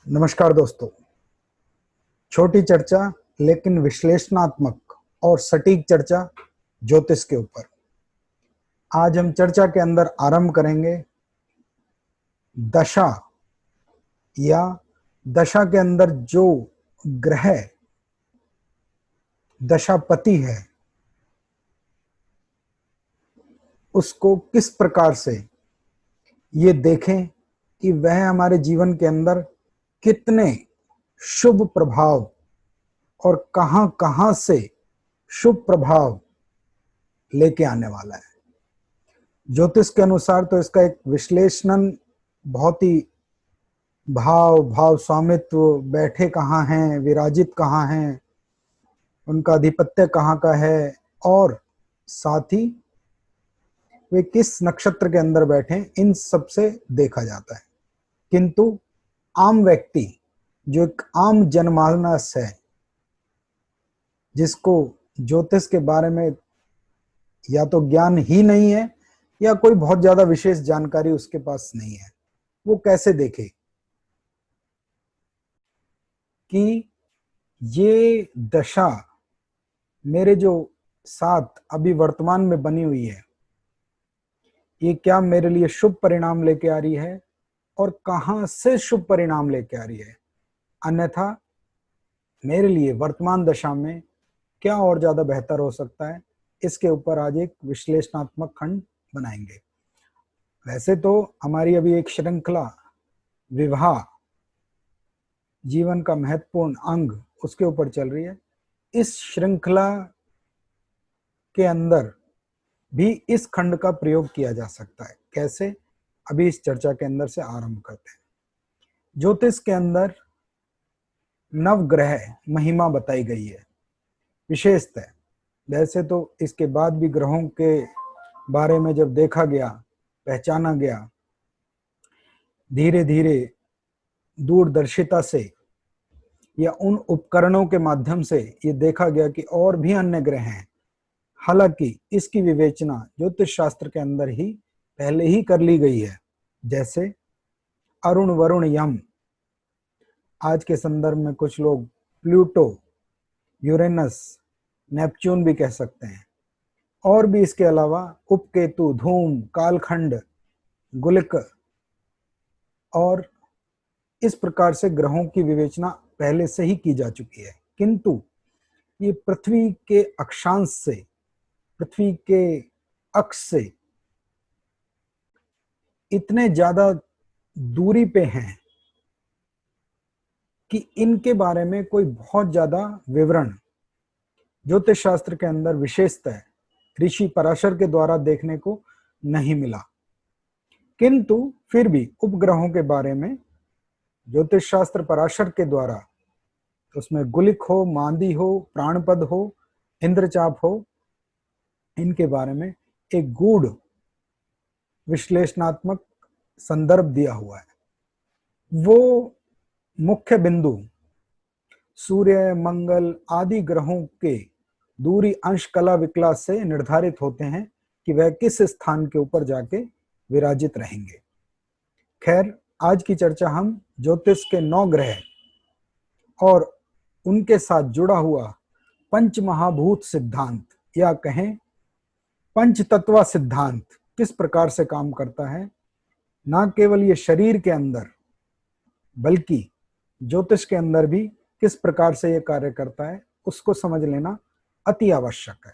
नमस्कार दोस्तों। छोटी चर्चा लेकिन विश्लेषणात्मक और सटीक चर्चा ज्योतिष के ऊपर। आज हम चर्चा के अंदर आरंभ करेंगे दशा या दशा के अंदर जो ग्रह दशापति है उसको किस प्रकार से ये देखें कि वह हमारे जीवन के अंदर कितने शुभ प्रभाव और कहां कहां से शुभ प्रभाव लेके आने वाला है। ज्योतिष के अनुसार तो इसका एक विश्लेषण बहुत ही भाव स्वामित्व, बैठे कहाँ हैं, विराजित कहाँ हैं, उनका आधिपत्य कहाँ का है और साथ ही वे किस नक्षत्र के अंदर बैठे, इन सब से देखा जाता है। किंतु आम व्यक्ति जो एक आम जनमानस है, जिसको ज्योतिष के बारे में या तो ज्ञान ही नहीं है या कोई बहुत ज्यादा विशेष जानकारी उसके पास नहीं है, वो कैसे देखे कि ये दशा मेरे जो साथ अभी वर्तमान में बनी हुई है, ये क्या मेरे लिए शुभ परिणाम लेके आ रही है और कहां से शुभ परिणाम लेके आ रही है, अन्यथा मेरे लिए वर्तमान दशा में क्या और ज्यादा बेहतर हो सकता है। इसके ऊपर आज एक विश्लेषणात्मक खंड बनाएंगे। वैसे तो हमारी अभी एक श्रृंखला विवाह, जीवन का महत्वपूर्ण अंग, उसके ऊपर चल रही है। इस श्रृंखला के अंदर भी इस खंड का प्रयोग किया जा सकता है। कैसे, अभी इस चर्चा के अंदर से आरंभ करते हैं। ज्योतिष के अंदर नवग्रह महिमा बताई गई है विशेषतः। वैसे तो इसके बाद भी ग्रहों के बारे में जब देखा गया, पहचाना गया, धीरे धीरे दूरदर्शिता से या उन उपकरणों के माध्यम से ये देखा गया कि और भी अन्य ग्रह हैं। हालांकि इसकी विवेचना ज्योतिष शास्त्र के अंदर ही पहले ही कर ली गई है, जैसे अरुण, वरुण, यम। आज के संदर्भ में कुछ लोग प्लूटो, यूरेनस, नेपच्यून भी कह सकते हैं। और भी इसके अलावा उपकेतु, धूम, कालखंड, गुलिक और इस प्रकार से ग्रहों की विवेचना पहले से ही की जा चुकी है। किंतु ये पृथ्वी के अक्षांश से, पृथ्वी के अक्ष से इतने ज्यादा दूरी पे हैं कि इनके बारे में कोई बहुत ज्यादा विवरण ज्योतिष शास्त्र के अंदर विशेषतः ऋषि पराशर के द्वारा देखने को नहीं मिला। किंतु फिर भी उपग्रहों के बारे में ज्योतिष शास्त्र पराशर के द्वारा, उसमें गुलिक हो, मांदी हो, प्राणपद हो, इंद्रचाप हो, इनके बारे में एक गूढ़ विश्लेषणात्मक संदर्भ दिया हुआ है। वो मुख्य बिंदु सूर्य, मंगल आदि ग्रहों के दूरी अंश कला विकला से निर्धारित होते हैं कि वह किस स्थान के ऊपर जाके विराजित रहेंगे। खैर, आज की चर्चा हम ज्योतिष के 9 ग्रह और उनके साथ जुड़ा हुआ पंच महाभूत सिद्धांत या कहें पंच तत्व सिद्धांत किस प्रकार से काम करता है, ना केवल ये शरीर के अंदर बल्कि ज्योतिष के अंदर भी किस प्रकार से ये कार्य करता है, उसको समझ लेना अति आवश्यक है।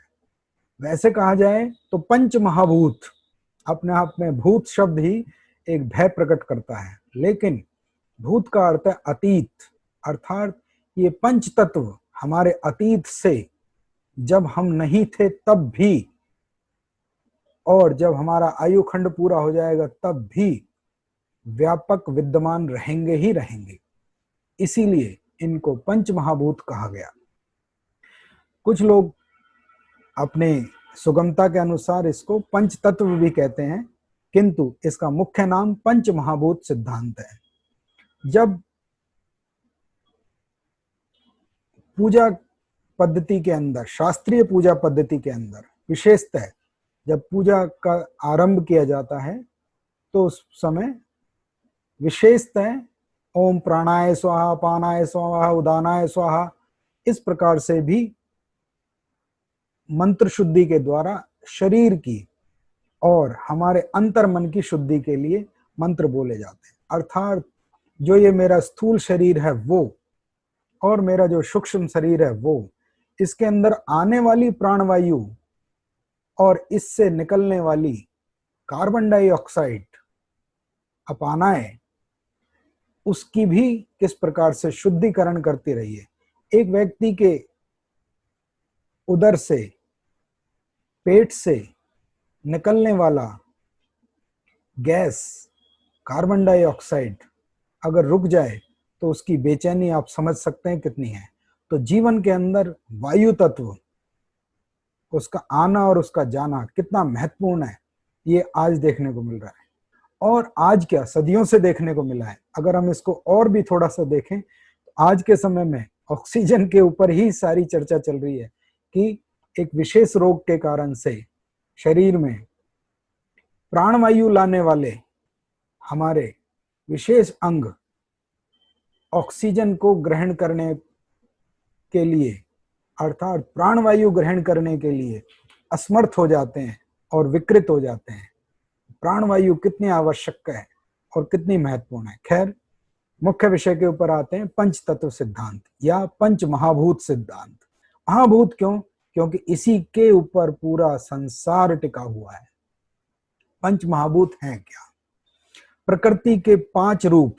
वैसे कहा जाए तो पंच महाभूत अपने आप में, भूत शब्द ही एक भय प्रकट करता है, लेकिन भूत का अर्थ है अतीत। अर्थात ये पंच तत्व हमारे अतीत से, जब हम नहीं थे तब भी, और जब हमारा आयु खंड पूरा हो जाएगा तब भी व्यापक विद्यमान रहेंगे ही रहेंगे। इसीलिए इनको पंच महाभूत कहा गया। कुछ लोग अपने सुगमता के अनुसार इसको पंच तत्व भी कहते हैं, किंतु इसका मुख्य नाम पंच महाभूत सिद्धांत है। जब पूजा पद्धति के अंदर, शास्त्रीय पूजा पद्धति के अंदर विशेषतः जब पूजा का आरंभ किया जाता है, तो उस समय विशेषतः ओम प्राणाय स्वाहा, अपानाय स्वाहा, उदानाय स्वाहा, इस प्रकार से भी मंत्र शुद्धि के द्वारा शरीर की और हमारे अंतर मन की शुद्धि के लिए मंत्र बोले जाते हैं। अर्थात जो ये मेरा स्थूल शरीर है वो और मेरा जो सूक्ष्म शरीर है वो, इसके अंदर आने वाली प्राणवायु और इससे निकलने वाली कार्बन डाइऑक्साइड अपानाएं, उसकी भी किस प्रकार से शुद्धिकरण करती रही है। एक व्यक्ति के उदर से, पेट से निकलने वाला गैस कार्बन डाइऑक्साइड अगर रुक जाए तो उसकी बेचैनी आप समझ सकते हैं कितनी है। तो जीवन के अंदर वायु तत्व, उसका आना और उसका जाना कितना महत्वपूर्ण है, ये आज देखने को मिल रहा है। और आज क्या, सदियों से देखने को मिला है। अगर हम इसको और भी थोड़ा सा देखें तो आज के समय में ऑक्सीजन के ऊपर ही सारी चर्चा चल रही है कि एक विशेष रोग के कारण से शरीर में प्राणवायु लाने वाले हमारे विशेष अंग ऑक्सीजन को ग्रहण करने के लिए, अर्थात प्राणवायु ग्रहण करने के लिए असमर्थ हो जाते हैं और विकृत हो जाते हैं। प्राणवायु कितनी आवश्यक है और कितनी महत्वपूर्ण है। खैर, मुख्य विषय के ऊपर आते हैं, पंच तत्व सिद्धांत या पंच महाभूत सिद्धांत। महाभूत क्यों? क्योंकि इसी के ऊपर पूरा संसार टिका हुआ है। पंच महाभूत हैं क्या? प्रकृति के 5 रूप,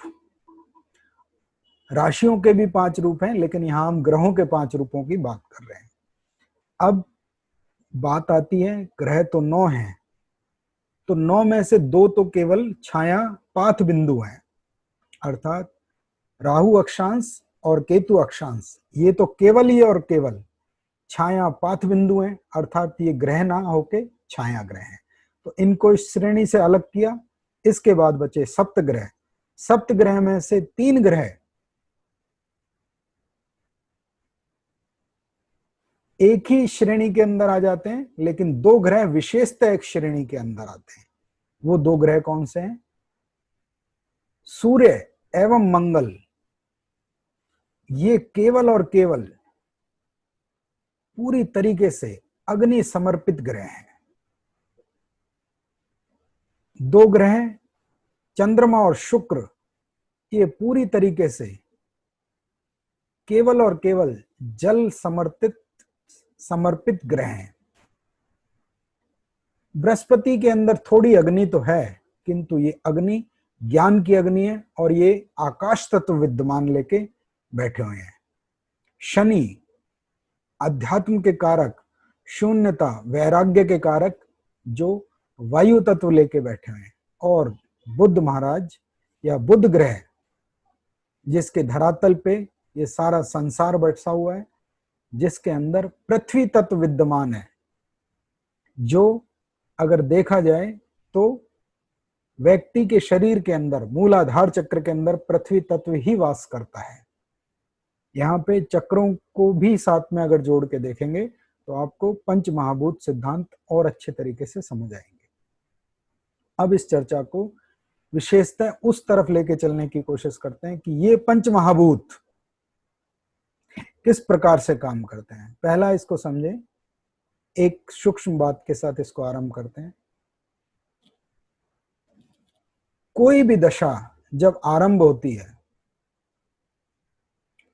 राशियों के भी 5 रूप हैं, लेकिन यहां हम ग्रहों के 5 रूपों की बात कर रहे हैं। अब बात आती है, ग्रह तो 9 हैं, तो 9 में से 2 तो केवल छाया पाथ बिंदु हैं, अर्थात राहु अक्षांश और केतु अक्षांश, ये तो केवल ही और केवल छाया पाथ बिंदु हैं, अर्थात ये ग्रह ना होके छाया ग्रह हैं। तो इनको इस श्रेणी से अलग किया। इसके बाद बचे सप्तग्रह। सप्तग्रह में से 3 ग्रह एक ही श्रेणी के अंदर आ जाते हैं, लेकिन 2 ग्रह विशेषतः एक श्रेणी के अंदर आते हैं। वो 2 ग्रह कौन से हैं? सूर्य एवं मंगल। ये केवल और केवल पूरी तरीके से अग्नि समर्पित ग्रह हैं। 2 ग्रह चंद्रमा और शुक्र, ये पूरी तरीके से केवल और केवल जल समर्पित ग्रह हैं। बृहस्पति के अंदर थोड़ी अग्नि तो है, किंतु ये अग्नि ज्ञान की अग्नि है और ये आकाश तत्व विद्यमान लेके बैठे हुए हैं। शनि अध्यात्म के कारक, शून्यता वैराग्य के कारक, जो वायु तत्व लेके बैठे हुए हैं। और बुध महाराज या बुध ग्रह, जिसके धरातल पे ये सारा संसार बसा हुआ है, जिसके अंदर पृथ्वी तत्व विद्यमान है, जो अगर देखा जाए तो व्यक्ति के शरीर के अंदर मूलाधार चक्र के अंदर पृथ्वी तत्व ही वास करता है। यहाँ पे चक्रों को भी साथ में अगर जोड़ के देखेंगे तो आपको पंच महाभूत सिद्धांत और अच्छे तरीके से समझ आएंगे। अब इस चर्चा को विशेषतः उस तरफ लेके चलने की कोशिश करते हैं कि ये पंच महाभूत किस प्रकार से काम करते हैं। पहला इसको समझे, एक सूक्ष्म बात के साथ इसको आरंभ करते हैं। कोई भी दशा जब आरंभ होती है,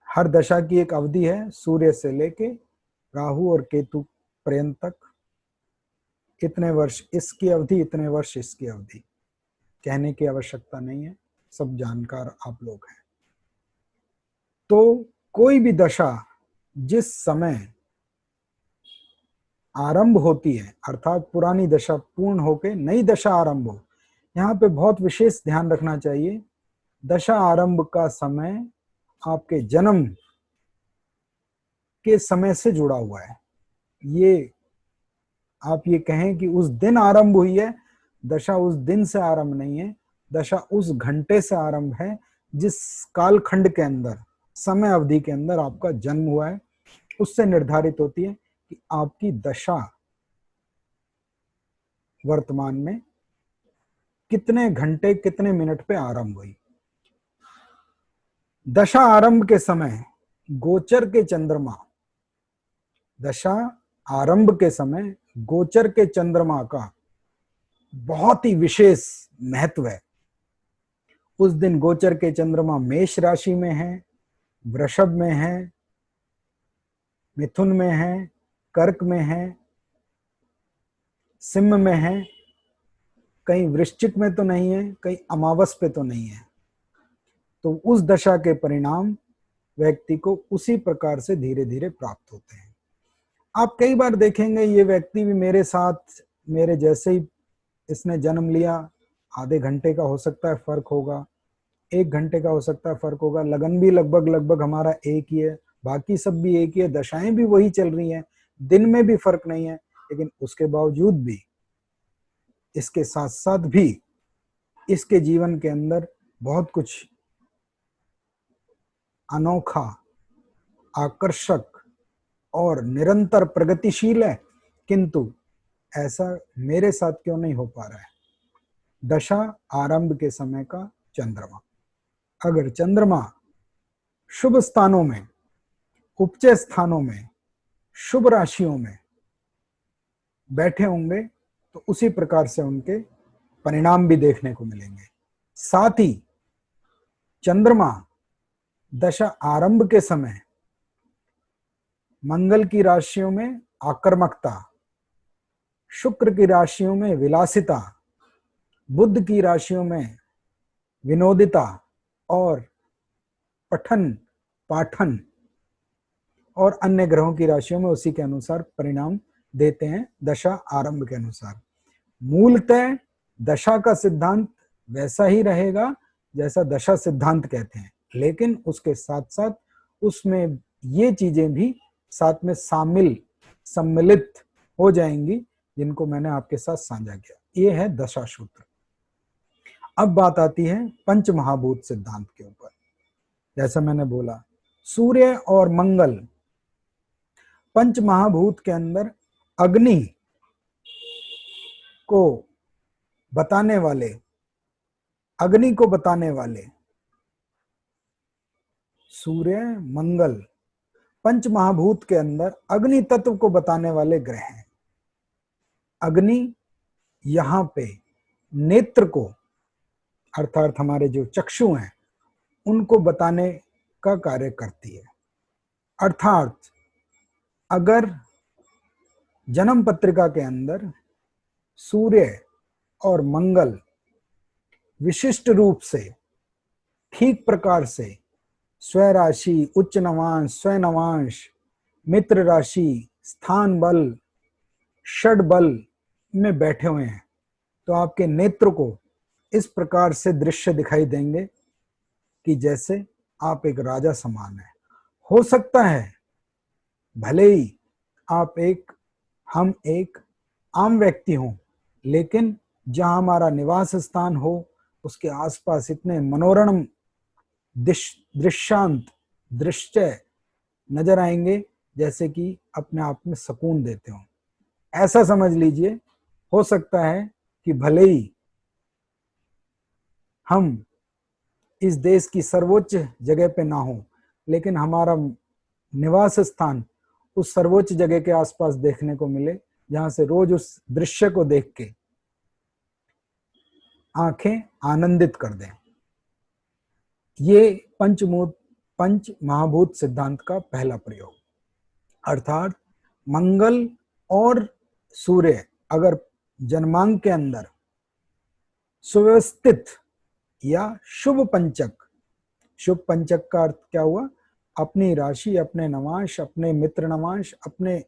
हर दशा की एक अवधि है, सूर्य से लेके राहु और केतु पर्यंत तक, इतने वर्ष इसकी अवधि, इतने वर्ष इसकी अवधि, कहने की आवश्यकता नहीं है, सब जानकार आप लोग हैं। तो कोई भी दशा जिस समय आरंभ होती है, अर्थात पुरानी दशा पूर्ण होके नई दशा आरंभ हो, यहाँ पे बहुत विशेष ध्यान रखना चाहिए। दशा आरंभ का समय आपके जन्म के समय से जुड़ा हुआ है। ये आप ये कहें कि उस दिन आरंभ हुई है, दशा उस दिन से आरंभ नहीं है, दशा उस घंटे से आरंभ है जिस कालखंड के अंदर, समय अवधि के अंदर आपका जन्म हुआ है। उससे निर्धारित होती है कि आपकी दशा वर्तमान में कितने घंटे कितने मिनट पे आरंभ हुई। दशा आरंभ के समय गोचर के चंद्रमा, दशा आरंभ के समय गोचर के चंद्रमा का बहुत ही विशेष महत्व है। उस दिन गोचर के चंद्रमा मेष राशि में है, वृषभ में है, मिथुन में है, कर्क में है, सिंह में है, कहीं वृश्चिक में तो नहीं है, कहीं अमावस पे तो नहीं है। तो उस दशा के परिणाम व्यक्ति को उसी प्रकार से धीरे धीरे प्राप्त होते हैं। आप कई बार देखेंगे ये व्यक्ति भी मेरे साथ मेरे जैसे ही इसने जन्म लिया, आधे घंटे का हो सकता है फर्क होगा, 1 घंटे का हो सकता है फर्क होगा, लगन भी लगभग लगभग हमारा एक ही है, बाकी सब भी एक ही है, दशाएं भी वही चल रही हैं, दिन में भी फर्क नहीं है, लेकिन उसके बावजूद भी इसके साथ साथ भी इसके जीवन के अंदर बहुत कुछ अनोखा, आकर्षक और निरंतर प्रगतिशील है, किंतु ऐसा मेरे साथ क्यों नहीं हो पा रहा है? दशा आरंभ के समय का चंद्रमा, अगर चंद्रमा शुभ स्थानों में, उपचय स्थानों में, शुभ राशियों में बैठे होंगे तो उसी प्रकार से उनके परिणाम भी देखने को मिलेंगे। साथ ही चंद्रमा दशा आरंभ के समय मंगल की राशियों में आक्रामकता, शुक्र की राशियों में विलासिता, बुध की राशियों में विनोदिता और पठन पाठन, और अन्य ग्रहों की राशियों में उसी के अनुसार परिणाम देते हैं दशा आरंभ के अनुसार। मूलतः दशा का सिद्धांत वैसा ही रहेगा जैसा दशा सिद्धांत कहते हैं, लेकिन उसके साथ साथ उसमें ये चीजें भी साथ में सम्मिलित हो जाएंगी जिनको मैंने आपके साथ साझा किया। ये है दशा सूत्र। अब बात आती है पंच महाभूत सिद्धांत के ऊपर। जैसा मैंने बोला, सूर्य और मंगल पंच महाभूत के अंदर अग्नि को बताने वाले, अग्नि को बताने वाले सूर्य मंगल पंच महाभूत के अंदर अग्नि तत्व को बताने वाले ग्रह हैं। अग्नि यहां पे नेत्र को, अर्थात हमारे जो चक्षु हैं, उनको बताने का कार्य करती है। अर्थात अगर जन्म पत्रिका के अंदर सूर्य और मंगल विशिष्ट रूप से ठीक प्रकार से स्वराशि, उच्च नवांश, स्वनवांश, मित्र राशि, स्थान बल, षड बल में बैठे हुए हैं, तो आपके नेत्र को इस प्रकार से दृश्य दिखाई देंगे कि जैसे आप एक राजा समान है। हो सकता है भले ही हम एक आम व्यक्ति हों, लेकिन जहां हमारा निवास स्थान हो उसके आसपास इतने मनोरम दृश्यांत दृश्य नजर आएंगे जैसे कि अपने आप में सुकून देते हो। ऐसा समझ लीजिए, हो सकता है कि भले ही हम इस देश की सर्वोच्च जगह पे ना हो, लेकिन हमारा निवास स्थान उस सर्वोच्च जगह के आसपास देखने को मिले, जहां से रोज उस दृश्य को देख के आंखें आनंदित कर दें। ये पंच महाभूत सिद्धांत का पहला प्रयोग। अर्थात मंगल और सूर्य अगर जन्मांक के अंदर सुव्यवस्थित या शुभ पंचक का अर्थ क्या हुआ? अपनी राशि, अपने नवांश, अपने मित्र नवांश, अपने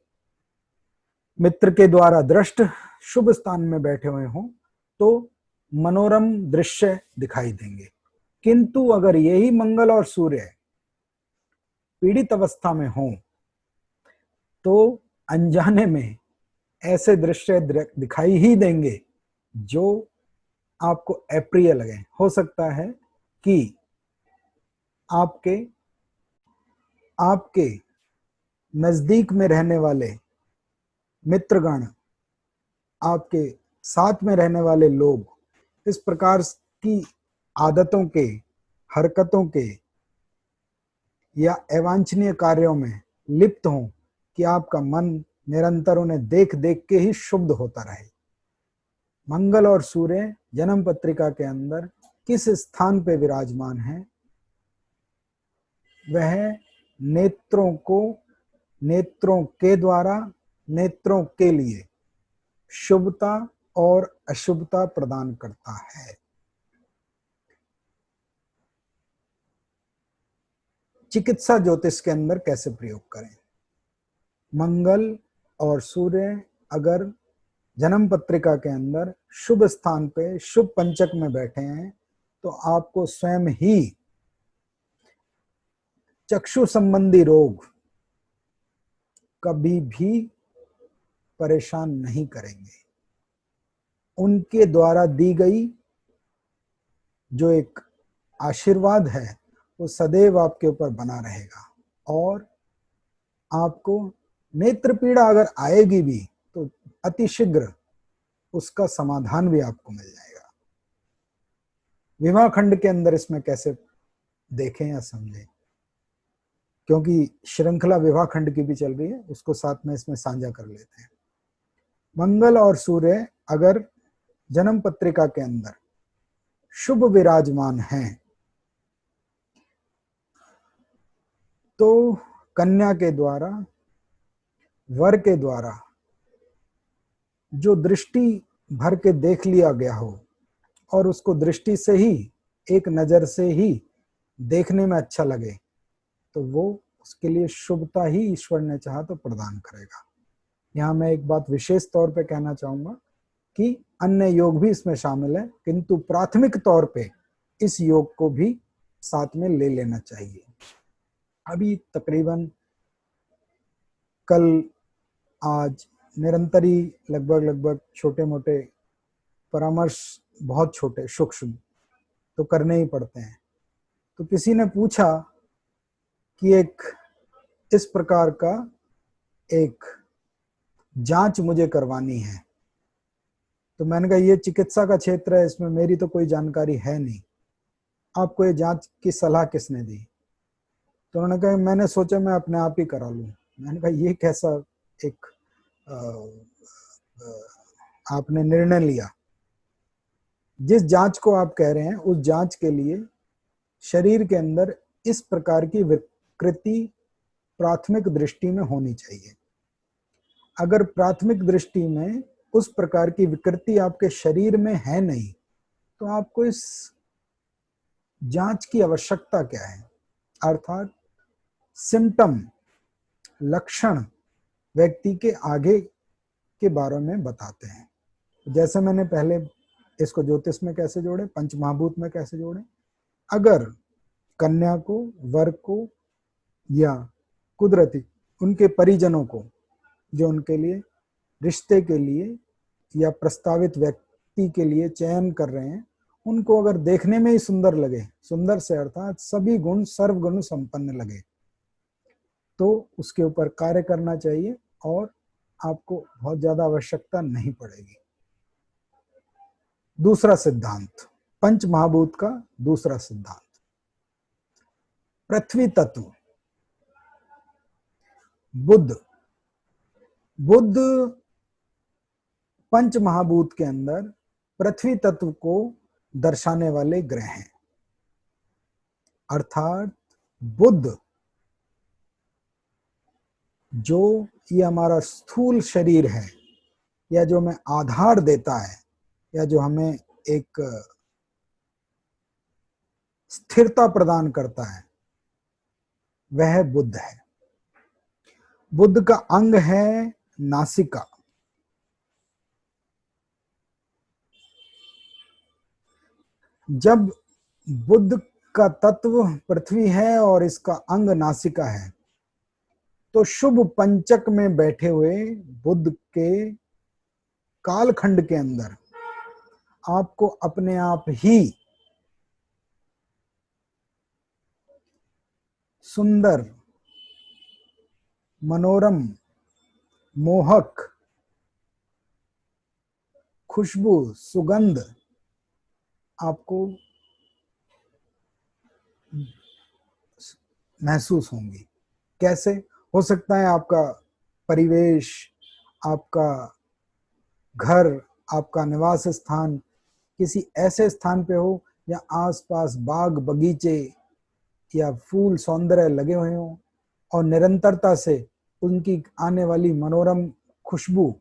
मित्र के द्वारा दृष्ट शुभ स्थान में बैठे हुए हों तो मनोरम दृश्य दिखाई देंगे। किंतु अगर यही मंगल और सूर्य पीड़ित अवस्था में हों तो अनजाने में ऐसे दृश्य दिखाई ही देंगे जो आपको अप्रिय लगे। हो सकता है कि आपके नजदीक में रहने वाले मित्रगण, आपके साथ में रहने वाले लोग इस प्रकार की आदतों के, हरकतों के या अवांछनीय कार्यों में लिप्त हों कि आपका मन निरंतर उन्हें देख देख के ही शुद्ध होता रहे। मंगल और सूर्य जन्म पत्रिका के अंदर किस स्थान पे विराजमान है, वह नेत्रों के द्वारा, नेत्रों के लिए शुभता और अशुभता प्रदान करता है। चिकित्सा ज्योतिष के अंदर कैसे प्रयोग करें? मंगल और सूर्य अगर जन्म पत्रिका के अंदर शुभ स्थान पे शुभ पंचक में बैठे हैं तो आपको स्वयं ही चक्षु संबंधी रोग कभी भी परेशान नहीं करेंगे। उनके द्वारा दी गई जो एक आशीर्वाद है वो सदैव आपके ऊपर बना रहेगा और आपको नेत्र पीड़ा अगर आएगी भी तो अतिशीघ्र उसका समाधान भी आपको मिल जाएगा। विवाह खंड के अंदर इसमें कैसे देखें या समझें, क्योंकि श्रृंखला विवाह खंड की भी चल रही है, उसको साथ में इसमें साझा कर लेते हैं। मंगल और सूर्य अगर जन्म पत्रिका के अंदर शुभ विराजमान हैं तो कन्या के द्वारा, वर के द्वारा जो दृष्टि भर के देख लिया गया हो और उसको दृष्टि से ही, एक नजर से ही देखने में अच्छा लगे तो वो उसके लिए शुभता ही ईश्वर ने चाहा तो प्रदान करेगा। यहाँ मैं एक बात विशेष तौर पे कहना चाहूंगा कि अन्य योग भी इसमें शामिल है, किंतु प्राथमिक तौर पे इस योग को भी साथ में ले लेना चाहिए। अभी तकरीबन कल आज निरंतर ही लगभग छोटे मोटे परामर्श, बहुत छोटे सूक्ष्म तो करने ही पड़ते हैं। तो किसी ने पूछा कि एक इस प्रकार का एक जांच मुझे करवानी है, तो मैंने कहा ये चिकित्सा का क्षेत्र है, इसमें मेरी तो कोई जानकारी है नहीं, आपको ये जांच की सलाह किसने दी? तो उन्होंने कहा मैंने सोचा मैं अपने आप ही करा लूं। मैंने कहा ये कैसा एक आपने निर्णय लिया? जिस जांच को आप कह रहे हैं उस जांच के लिए शरीर के अंदर इस प्रकार की विकृति प्राथमिक दृष्टि में होनी चाहिए। अगर प्राथमिक दृष्टि में उस प्रकार की विकृति आपके शरीर में है नहीं तो आपको इस जांच की आवश्यकता क्या है? अर्थात सिम्टम, लक्षण व्यक्ति के आगे के बारे में बताते हैं। जैसे मैंने पहले इसको ज्योतिष में कैसे जोड़े, पंचमहाभूत में कैसे जोड़े, अगर कन्या को, वर को या कुदरती उनके परिजनों को जो उनके लिए रिश्ते के लिए या प्रस्तावित व्यक्ति के लिए चयन कर रहे हैं, उनको अगर देखने में ही सुंदर लगे, सुंदर से अर्थात सभी गुण सर्वगुण संपन्न लगे, तो उसके ऊपर कार्य करना चाहिए और आपको बहुत ज्यादा आवश्यकता नहीं पड़ेगी। दूसरा सिद्धांत, पंच महाभूत का दूसरा सिद्धांत, पृथ्वी तत्व। बुध पंच महाभूत के अंदर पृथ्वी तत्व को दर्शाने वाले ग्रह हैं। अर्थात बुध जो ये हमारा स्थूल शरीर है या जो हमें आधार देता है या जो हमें एक स्थिरता प्रदान करता है, वह बुध है। बुध का अंग है नासिका। जब बुध का तत्व पृथ्वी है और इसका अंग नासिका है तो शुभ पंचक में बैठे हुए बुध के कालखंड के अंदर आपको अपने आप ही सुंदर, मनोरम, मोहक, खुशबू, सुगंध आपको महसूस होंगी। कैसे हो सकता है? आपका परिवेश, आपका घर, आपका निवास स्थान किसी ऐसे स्थान पे हो जहाँ आसपास बाग बगीचे या फूल सौंदर्य लगे हुए हों और निरंतरता से उनकी आने वाली मनोरम खुशबू,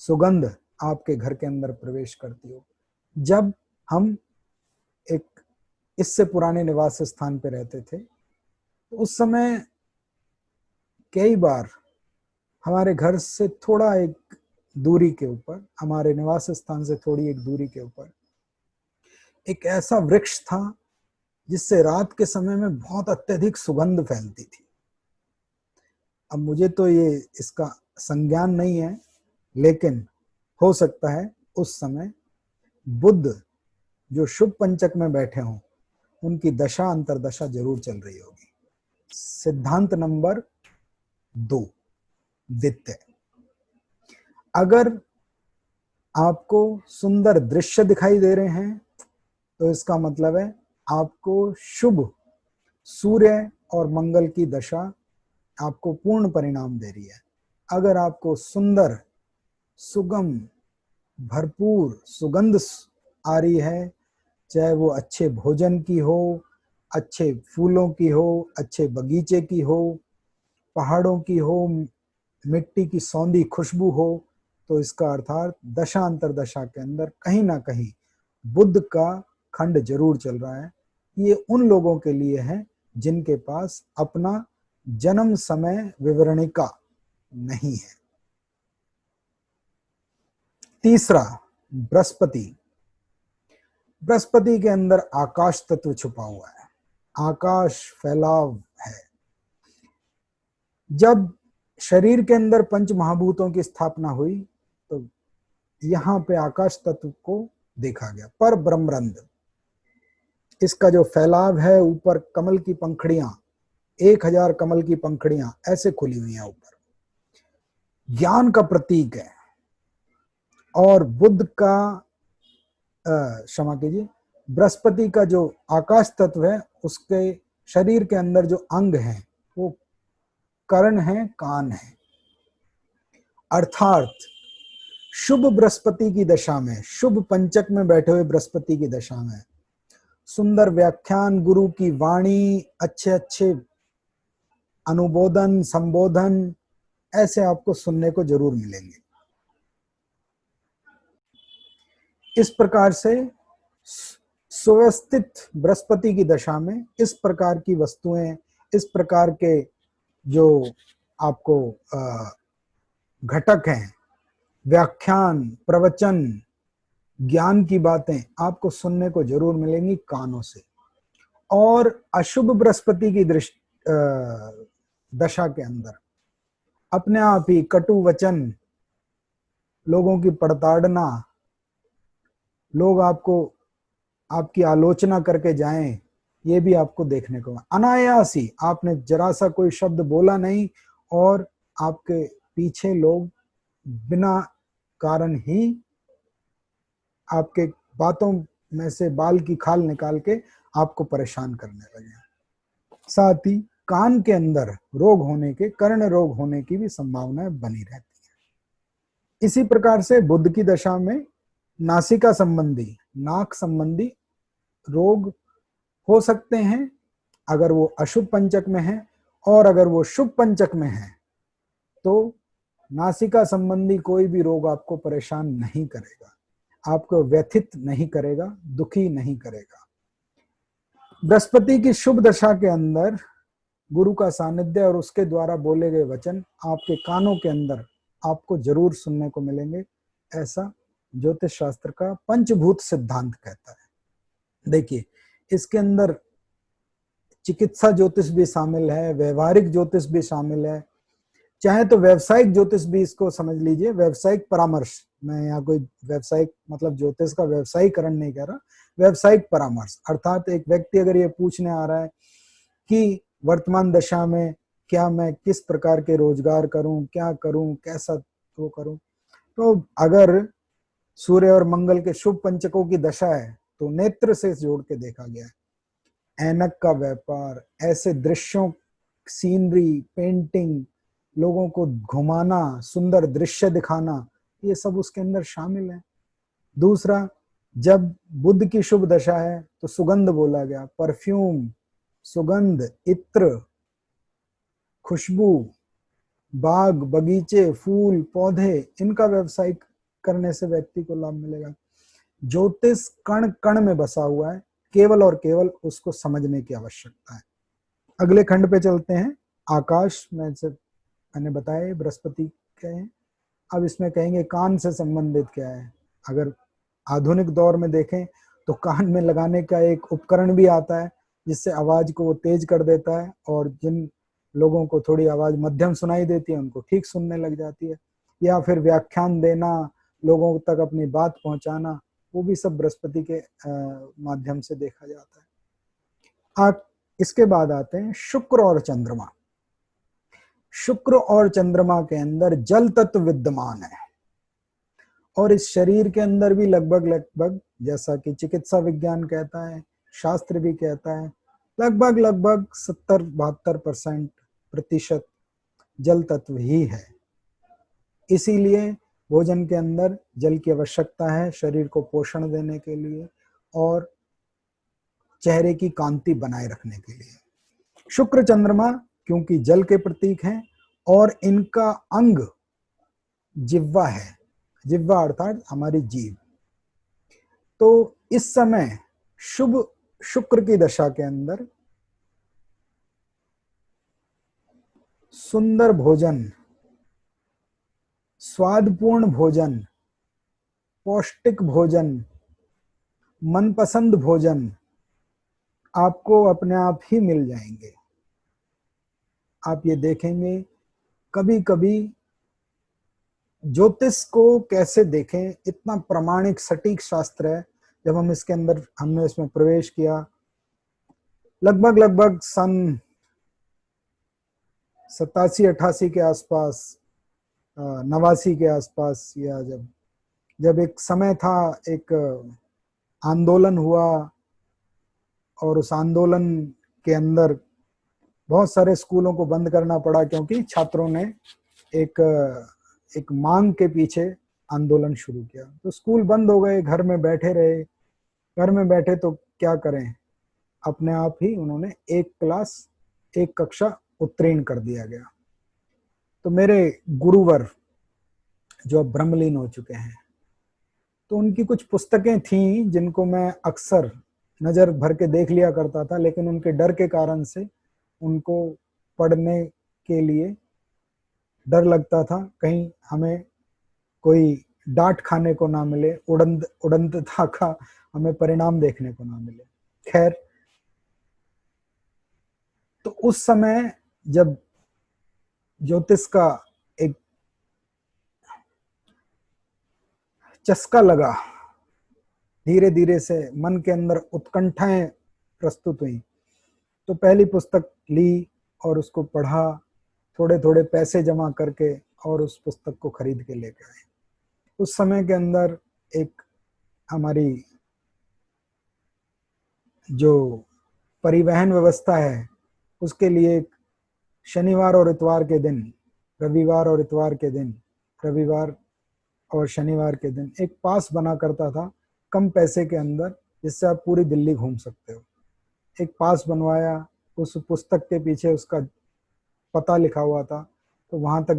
सुगंध आपके घर के अंदर प्रवेश करती हो। जब हम एक इससे पुराने निवास स्थान पे रहते थे तो उस समय कई बार हमारे घर से थोड़ा एक दूरी के ऊपर, हमारे निवास स्थान से थोड़ी एक दूरी के ऊपर एक ऐसा वृक्ष था जिससे रात के समय में बहुत अत्यधिक सुगंध फैलती थी। अब मुझे तो ये इसका संज्ञान नहीं है, लेकिन हो सकता है उस समय बुद्ध जो शुभ पंचक में बैठे हों, उनकी दशा अंतरदशा जरूर चल रही होगी। सिद्धांत नंबर 2, द्वितीय, अगर आपको सुंदर दृश्य दिखाई दे रहे हैं तो इसका मतलब है आपको शुभ सूर्य और मंगल की दशा आपको पूर्ण परिणाम दे रही है। अगर आपको सुंदर, सुगम, भरपूर सुगंध आ रही है, चाहे वो अच्छे भोजन की हो, अच्छे फूलों की हो, अच्छे बगीचे की हो, पहाड़ों की हो, मिट्टी की सौंधी खुशबू हो, तो इसका अर्थात दशा अंतरदशा के अंदर कहीं ना कहीं बुद्ध का खंड जरूर चल रहा है। ये उन लोगों के लिए है जिनके पास अपना जन्म समय विवरणिका नहीं है। तीसरा, बृहस्पति। बृहस्पति के अंदर आकाश तत्व छुपा हुआ है, आकाश फैलाव है। जब शरीर के अंदर पंच महाभूतों की स्थापना हुई तो यहाँ पे आकाश तत्व को देखा गया। पर ब्रह्मरंध्र, इसका जो फैलाव है, ऊपर कमल की पंखड़ियां, 1000 कमल की पंखड़ियां ऐसे खुली हुई हैं ऊपर, ज्ञान का प्रतीक है। और बुद्ध का, क्षमा कीजिए, बृहस्पति का जो आकाश तत्व है, उसके शरीर के अंदर जो अंग है वो कर्ण है, कान है। अर्थात शुभ बृहस्पति की दशा में, शुभ पंचक में बैठे हुए बृहस्पति की दशा में सुंदर व्याख्यान, गुरु की वाणी, अच्छे अच्छे अनुबोधन, संबोधन ऐसे आपको सुनने को जरूर मिलेंगे। इस प्रकार से सुव्यवस्थित बृहस्पति की दशा में इस प्रकार की वस्तुएं, इस प्रकार के जो आपको घटक हैं, व्याख्यान, प्रवचन, ज्ञान की बातें आपको सुनने को जरूर मिलेंगी कानों से। और अशुभ बृहस्पति की दशा के अंदर अपने आप ही कटु वचन, लोगों की पड़ताड़ना, लोग आपको आपकी आलोचना करके जाएं, ये भी आपको देखने को। अनायास ही आपने जरा सा कोई शब्द बोला नहीं और आपके पीछे लोग बिना कारण ही आपके बातों में से बाल की खाल निकाल के आपको परेशान करने लगे। साथ ही कान के अंदर रोग होने के, कर्ण रोग होने की भी संभावनाएं बनी रहती है। इसी प्रकार से बुद्ध की दशा में नासिका संबंधी, नाक संबंधी रोग हो सकते हैं अगर वो अशुभ पंचक में है, और अगर वो शुभ पंचक में है तो नासिका संबंधी कोई भी रोग आपको परेशान नहीं करेगा, आपको व्यथित नहीं करेगा, दुखी नहीं करेगा। बृहस्पति की शुभ दशा के अंदर गुरु का सानिध्य और उसके द्वारा बोले गए वचन आपके कानों के अंदर आपको जरूर सुनने को मिलेंगे, ऐसा ज्योतिष शास्त्र का पंचभूत सिद्धांत कहता है। देखिए, इसके अंदर चिकित्सा ज्योतिष भी शामिल है, व्यवहारिक ज्योतिष भी शामिल है, चाहे तो व्यवसायिक ज्योतिष भी इसको समझ लीजिए, व्यवसायिक परामर्श। मैं यहाँ कोई व्यवसायिक मतलब ज्योतिष का व्यवसायीकरण नहीं कर रहा, व्यवसायिक परामर्श। अर्थात एक व्यक्ति अगर ये पूछने आ रहा है कि वर्तमान दशा में क्या मैं किस प्रकार के रोजगार करूं, क्या करूं, कैसा वो करूं, तो अगर सूर्य और मंगल के शुभ पंचकों की दशा है तो नेत्र से जोड़ के देखा गया है। ऐनक का व्यापार, ऐसे दृश्यों, सीनरी, पेंटिंग, लोगों को घुमाना, सुंदर दृश्य दिखाना, ये सब उसके अंदर शामिल है। दूसरा, जब बुध की शुभ दशा है तो सुगंध बोला गया, परफ्यूम, सुगंध, इत्र, खुशबू, बाग बगीचे, फूल पौधे, इनका व्यवसाय करने से व्यक्ति को लाभ मिलेगा। ज्योतिष कण कण में बसा हुआ है, केवल और केवल उसको समझने की आवश्यकता है। अगले खंड पे चलते हैं। आकाश में से मैंने बताया बृहस्पति क्या है। अब इसमें कहेंगे कान से संबंधित क्या है। अगर आधुनिक दौर में देखें तो कान में लगाने का एक उपकरण भी आता है जिससे आवाज को वो तेज कर देता है, और जिन लोगों को थोड़ी आवाज मध्यम सुनाई देती है उनको ठीक सुनने लग जाती है। या फिर व्याख्यान देना, लोगों तक अपनी बात पहुंचाना, वो भी सब बृहस्पति के माध्यम से देखा जाता है। इसके बाद आते हैं शुक्र और चंद्रमा। शुक्र और चंद्रमा के अंदर जल तत्व विद्यमान है, और इस शरीर के अंदर भी लगभग लगभग, जैसा कि चिकित्सा विज्ञान कहता है, शास्त्र भी कहता है, लगभग 70-72% जल तत्व ही है। इसीलिए भोजन के अंदर जल की आवश्यकता है शरीर को पोषण देने के लिए और चेहरे की कांति बनाए रखने के लिए। शुक्र चंद्रमा क्योंकि जल के प्रतीक हैं और इनका अंग जिह्वा है, जिह्वा अर्थात हमारी जीभ। तो इस समय शुभ शुक्र की दशा के अंदर सुंदर भोजन, स्वादपूर्ण भोजन, पौष्टिक भोजन, मनपसंद भोजन आपको अपने आप ही मिल जाएंगे। आप ये देखेंगे, कभी कभी ज्योतिष को कैसे देखें, इतना प्रामाणिक सटीक शास्त्र है। जब हमने इसमें प्रवेश किया, लगभग सन 87-88 के आसपास, 89 के आसपास, या जब एक समय था, एक आंदोलन हुआ, और उस आंदोलन के अंदर बहुत सारे स्कूलों को बंद करना पड़ा क्योंकि छात्रों ने एक मांग के पीछे आंदोलन शुरू किया। तो स्कूल बंद हो गए, घर में बैठे रहे। घर में बैठे तो क्या करें, अपने आप ही उन्होंने एक कक्षा उत्तीर्ण कर दिया गया। तो मेरे गुरुवर जो अब ब्रह्मलीन हो चुके हैं, तो उनकी कुछ पुस्तकें थीं जिनको मैं अक्सर नजर भर के देख लिया करता था, लेकिन उनके डर के कारण से उनको पढ़ने के लिए डर लगता था, कहीं हमें कोई डांट खाने को ना मिले, उड़नता का हमें परिणाम देखने को ना मिले। खैर, तो उस समय जब ज्योतिष का एक चस्का लगा, धीरे धीरे से मन के अंदर उत्कंठाएं प्रस्तुत हुई, तो पहली पुस्तक ली और उसको पढ़ा, थोड़े थोड़े पैसे जमा करके, और उस पुस्तक को खरीद के लेके आए। उस समय के अंदर एक हमारी जो परिवहन व्यवस्था है उसके लिए शनिवार और इतवार के दिन, रविवार और इतवार के दिन, रविवार और शनिवार के दिन एक पास बना करता था कम पैसे के अंदर, जिससे आप पूरी दिल्ली घूम सकते हो। एक पास बनवाया, उस पुस्तक के पीछे उसका पता लिखा हुआ था, तो वहां तक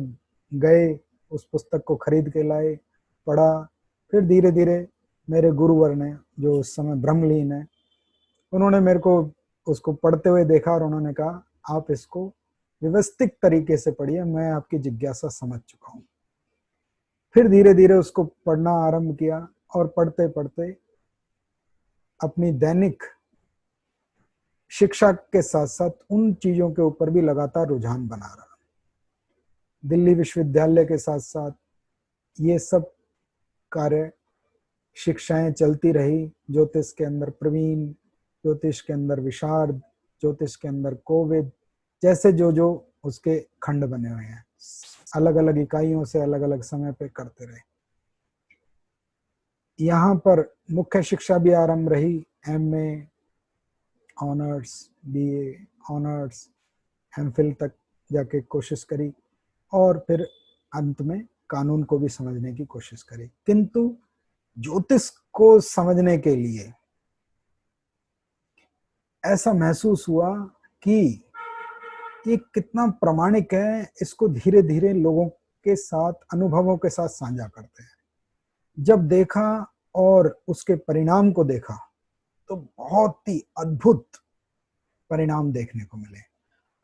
गए, उस पुस्तक को खरीद के लाए, पढ़ा। फिर धीरे धीरे मेरे गुरुवर ने, जो उस समय ब्रह्मलीन है, उन्होंने मेरे को उसको पढ़ते हुए देखा और उन्होंने कहा, आप इसको व्यवस्थित तरीके से पढ़िए, मैं आपकी जिज्ञासा समझ चुका हूँ। फिर धीरे धीरे उसको पढ़ना आरंभ किया, और पढ़ते पढ़ते अपनी दैनिक शिक्षा के साथ साथ उन चीजों के ऊपर भी लगातार रुझान बना रहा। दिल्ली विश्वविद्यालय के साथ साथ ये सब कार्य, शिक्षाएं चलती रही। ज्योतिष के अंदर प्रवीण, ज्योतिष के अंदर विशारद, ज्योतिष के अंदर कोविद, जैसे जो उसके खंड बने हुए हैं, अलग अलग इकाइयों से अलग अलग समय पे करते रहे। यहाँ पर मुख्य शिक्षा भी आरंभ रही, MA honours, BA, honours, MPhil तक जाके कोशिश करी और फिर अंत में कानून को भी समझने की कोशिश करी। किंतु ज्योतिष को समझने के लिए ऐसा महसूस हुआ कि ये कितना प्रामाणिक है, इसको धीरे धीरे लोगों के साथ, अनुभवों के साथ साझा करते हैं। जब देखा और उसके परिणाम को देखा तो बहुत ही अद्भुत परिणाम देखने को मिले।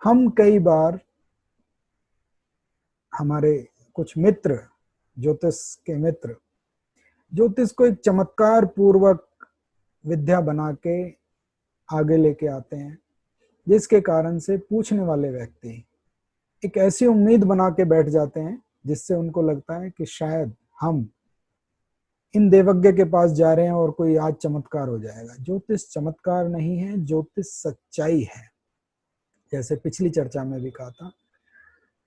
हम कई बार, हमारे कुछ मित्र, ज्योतिष के मित्र, ज्योतिष को एक चमत्कार पूर्वक विद्या बना के आगे लेके आते हैं, जिसके कारण से पूछने वाले व्यक्ति एक ऐसी उम्मीद बना के बैठ जाते हैं जिससे उनको लगता है कि शायद हम इन देवज्ञ के पास जा रहे हैं और कोई आज चमत्कार हो जाएगा। ज्योतिष चमत्कार नहीं है, ज्योतिष सच्चाई है, जैसे पिछली चर्चा में भी कहा था।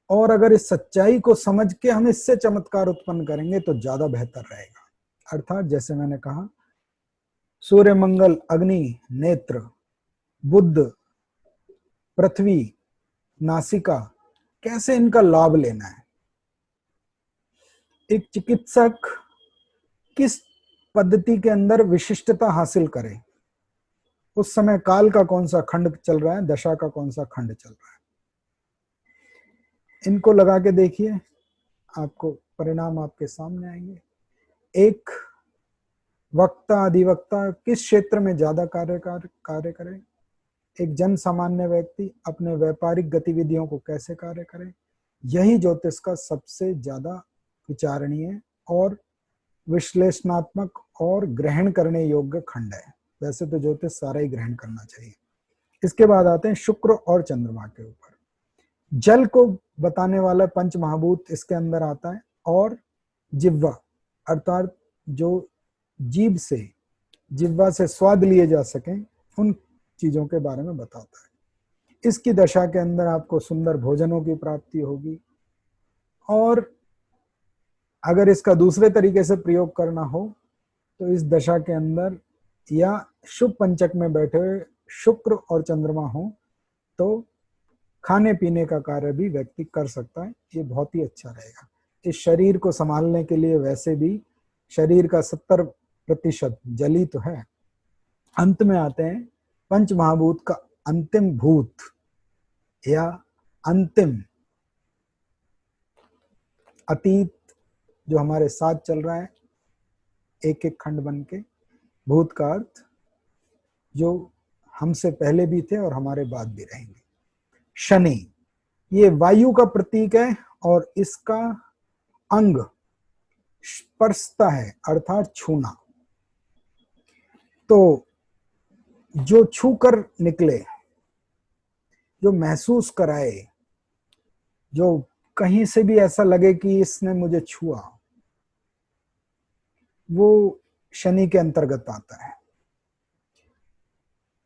और अगर इस सच्चाई को समझ के हम इससे चमत्कार उत्पन्न करेंगे तो ज्यादा बेहतर रहेगा। अर्थात जैसे मैंने कहा, सूर्य, मंगल, अग्नि, नेत्र, बुध, पृथ्वी, नासिका, कैसे इनका लाभ लेना है। एक चिकित्सक किस पद्धति के अंदर विशिष्टता हासिल करे, उस समय काल का कौन सा खंड चल रहा है, दशा का कौन सा खंड चल रहा है, इनको लगा के देखिए, आपको परिणाम आपके सामने आएंगे। एक वक्ता, अधिवक्ता किस क्षेत्र में ज्यादा कार्य करे, एक जन सामान्य व्यक्ति अपने व्यापारिक गतिविधियों को कैसे कार्य करे, यही ज्योतिष का सबसे ज्यादा विचारणीय और विश्लेषणात्मक और ग्रहण करने योग्य खंड है। वैसे तो ज्योतिष सारा ही ग्रहण करना चाहिए। इसके बाद आते हैं शुक्र और चंद्रमा के ऊपर। जल को बताने वाला पंच महाभूत इसके अंदर आता है, और जिह्वा अर्थात जो जीभ से, जिह्वा से स्वाद लिए जा सके उन चीजों के बारे में बताता है। इसकी दशा के अंदर आपको सुंदर भोजनों की प्राप्ति होगी, और अगर इसका दूसरे तरीके से प्रयोग करना हो तो इस दशा के अंदर या शुभ पंचक में बैठे हुए शुक्र और चंद्रमा हो तो खाने पीने का कार्य भी व्यक्ति कर सकता है। ये बहुत ही अच्छा रहेगा। इस शरीर को संभालने के लिए वैसे भी शरीर का 70% जली तो है। अंत में आते हैं पंच महाभूत का अंतिम भूत या अंतिम अतीत जो हमारे साथ चल रहा है, एक एक खंड बन के। भूत का अर्थ जो हमसे पहले भी थे और हमारे बाद भी रहेंगे। शनि ये वायु का प्रतीक है और इसका अंग स्पर्शता है अर्थात छूना। तो जो छू कर निकले, जो महसूस कराए, जो कहीं से भी ऐसा लगे कि इसने मुझे छुआ, वो शनि के अंतर्गत आता है।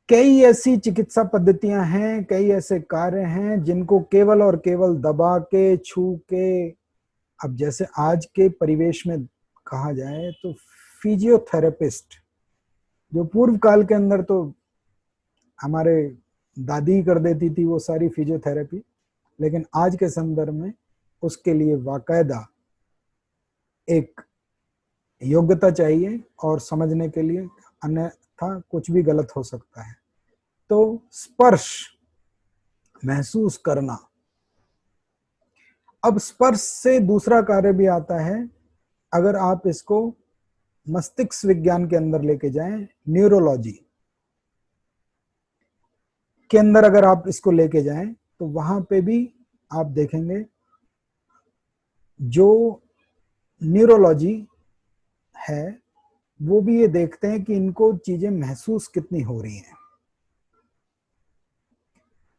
कई ऐसी चिकित्सा पद्धतियां हैं, कई ऐसे कार्य हैं जिनको केवल और केवल दबा के, छू के, अब जैसे आज के परिवेश में कहा जाए तो फिजियोथेरेपिस्ट, जो पूर्व काल के अंदर तो हमारे दादी कर देती थी वो सारी फिजियोथेरेपी, लेकिन आज के संदर्भ में उसके लिए वाकायदा एक योग्यता चाहिए और समझने के लिए, अन्यथा कुछ भी गलत हो सकता है। तो स्पर्श महसूस करना। अब स्पर्श से दूसरा कार्य भी आता है। अगर आप इसको मस्तिष्क विज्ञान के अंदर लेके जाएं, न्यूरोलॉजी के अंदर अगर आप इसको लेके जाएं तो वहां पे भी आप देखेंगे जो न्यूरोलॉजी है वो भी ये देखते हैं कि इनको चीजें महसूस कितनी हो रही हैं,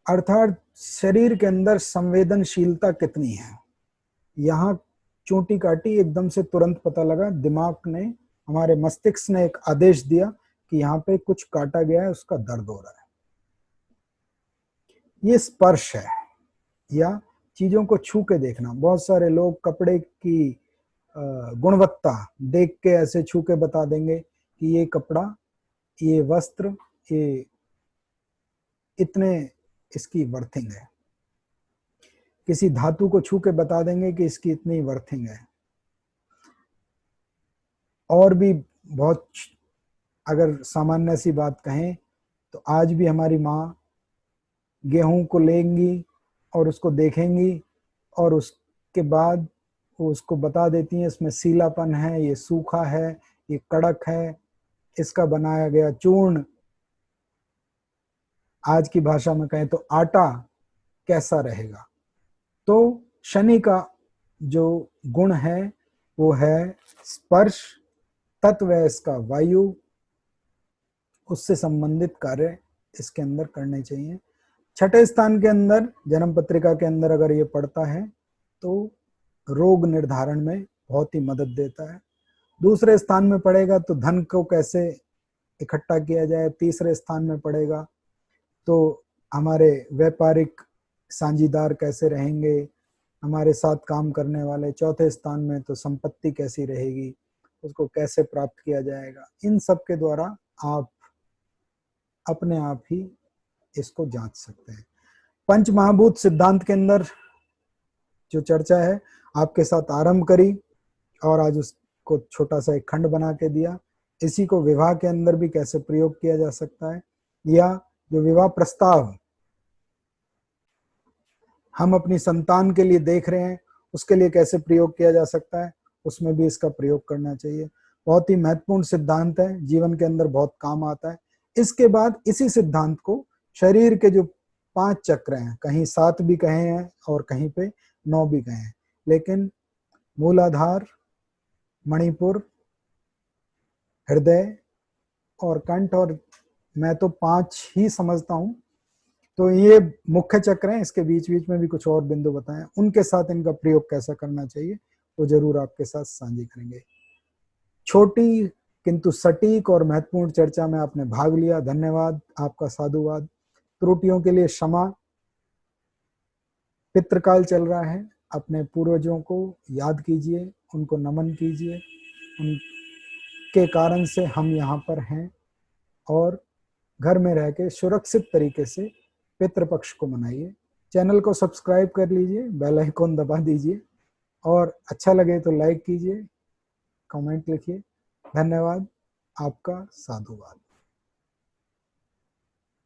अर्थात शरीर के अंदर संवेदनशीलता कितनी है। यहाँ चोटी काटी, एकदम से तुरंत पता लगा, दिमाग ने, हमारे मस्तिष्क ने एक आदेश दिया कि यहाँ पे कुछ काटा गया है, उसका दर्द हो रहा है। ये स्पर्श है या चीजों को छू के देखना। बहुत सारे लोग कपड़े की गुणवत्ता देख के ऐसे छू के बता देंगे कि ये कपड़ा, ये वस्त्र, ये इतने इसकी वर्थिंग है। किसी धातु को छू के बता देंगे कि इसकी इतनी वर्थिंग है। और भी बहुत, अगर सामान्य सी बात कहें तो आज भी हमारी माँ गेहूं को लेंगी और उसको देखेंगी और उसके बाद वो उसको बता देती हैं इसमें सीलापन है, ये सूखा है, ये कड़क है, इसका बनाया गया चूर्ण, आज की भाषा में कहें तो आटा कैसा रहेगा। तो शनि का जो गुण है वो है स्पर्श, तत्व है इसका वायु, उससे संबंधित कार्य इसके अंदर करने चाहिए। छठे स्थान के अंदर जन्म पत्रिका के अंदर अगर ये पड़ता है तो रोग निर्धारण में बहुत ही मदद देता है। दूसरे स्थान में पड़ेगा तो धन को कैसे इकट्ठा किया जाए, तीसरे स्थान में पड़ेगा तो हमारे व्यापारिक साझीदार कैसे रहेंगे, हमारे साथ काम करने वाले, चौथे स्थान में तो संपत्ति कैसी रहेगी, उसको कैसे प्राप्त किया जाएगा। इन सब के द्वारा आप अपने आप ही इसको जांच सकते हैं। पंच महाभूत सिद्धांत के अंदर जो चर्चा है आपके साथ आरंभ करी और आज उसको छोटा सा एक खंड बना के दिया। इसी को विवाह के अंदर भी कैसे प्रयोग किया जा सकता है, या जो विवाह प्रस्ताव हम अपनी संतान के लिए देख रहे हैं उसके लिए कैसे प्रयोग किया जा सकता है, उसमें भी इसका प्रयोग करना चाहिए। बहुत ही महत्वपूर्ण सिद्धांत है, जीवन के अंदर बहुत काम आता है। इसके बाद इसी सिद्धांत को शरीर के जो 5 चक्र हैं, कहीं 7 भी कहे हैं और कहीं पे 9 भी कहे हैं, लेकिन मूलाधार, मणिपुर, हृदय और कंठ, और मैं तो 5 ही समझता हूं, तो ये मुख्य चक्र हैं। इसके बीच बीच में भी कुछ और बिंदु बताएं, उनके साथ इनका प्रयोग कैसा करना चाहिए वो जरूर आपके साथ साझी करेंगे। छोटी किंतु सटीक और महत्वपूर्ण चर्चा में आपने भाग लिया, धन्यवाद, आपका साधुवाद। त्रुटियों के लिए क्षमा। पितृकाल चल रहा है, अपने पूर्वजों को याद कीजिए, उनको नमन कीजिए, उनके कारण से हम यहाँ पर हैं, और घर में रह के सुरक्षित तरीके से पितृपक्ष को मनाइए। चैनल को सब्सक्राइब कर लीजिए, बेल आइकॉन दबा दीजिए, और अच्छा लगे तो लाइक कीजिए, कमेंट लिखिए। धन्यवाद, आपका साधुवाद।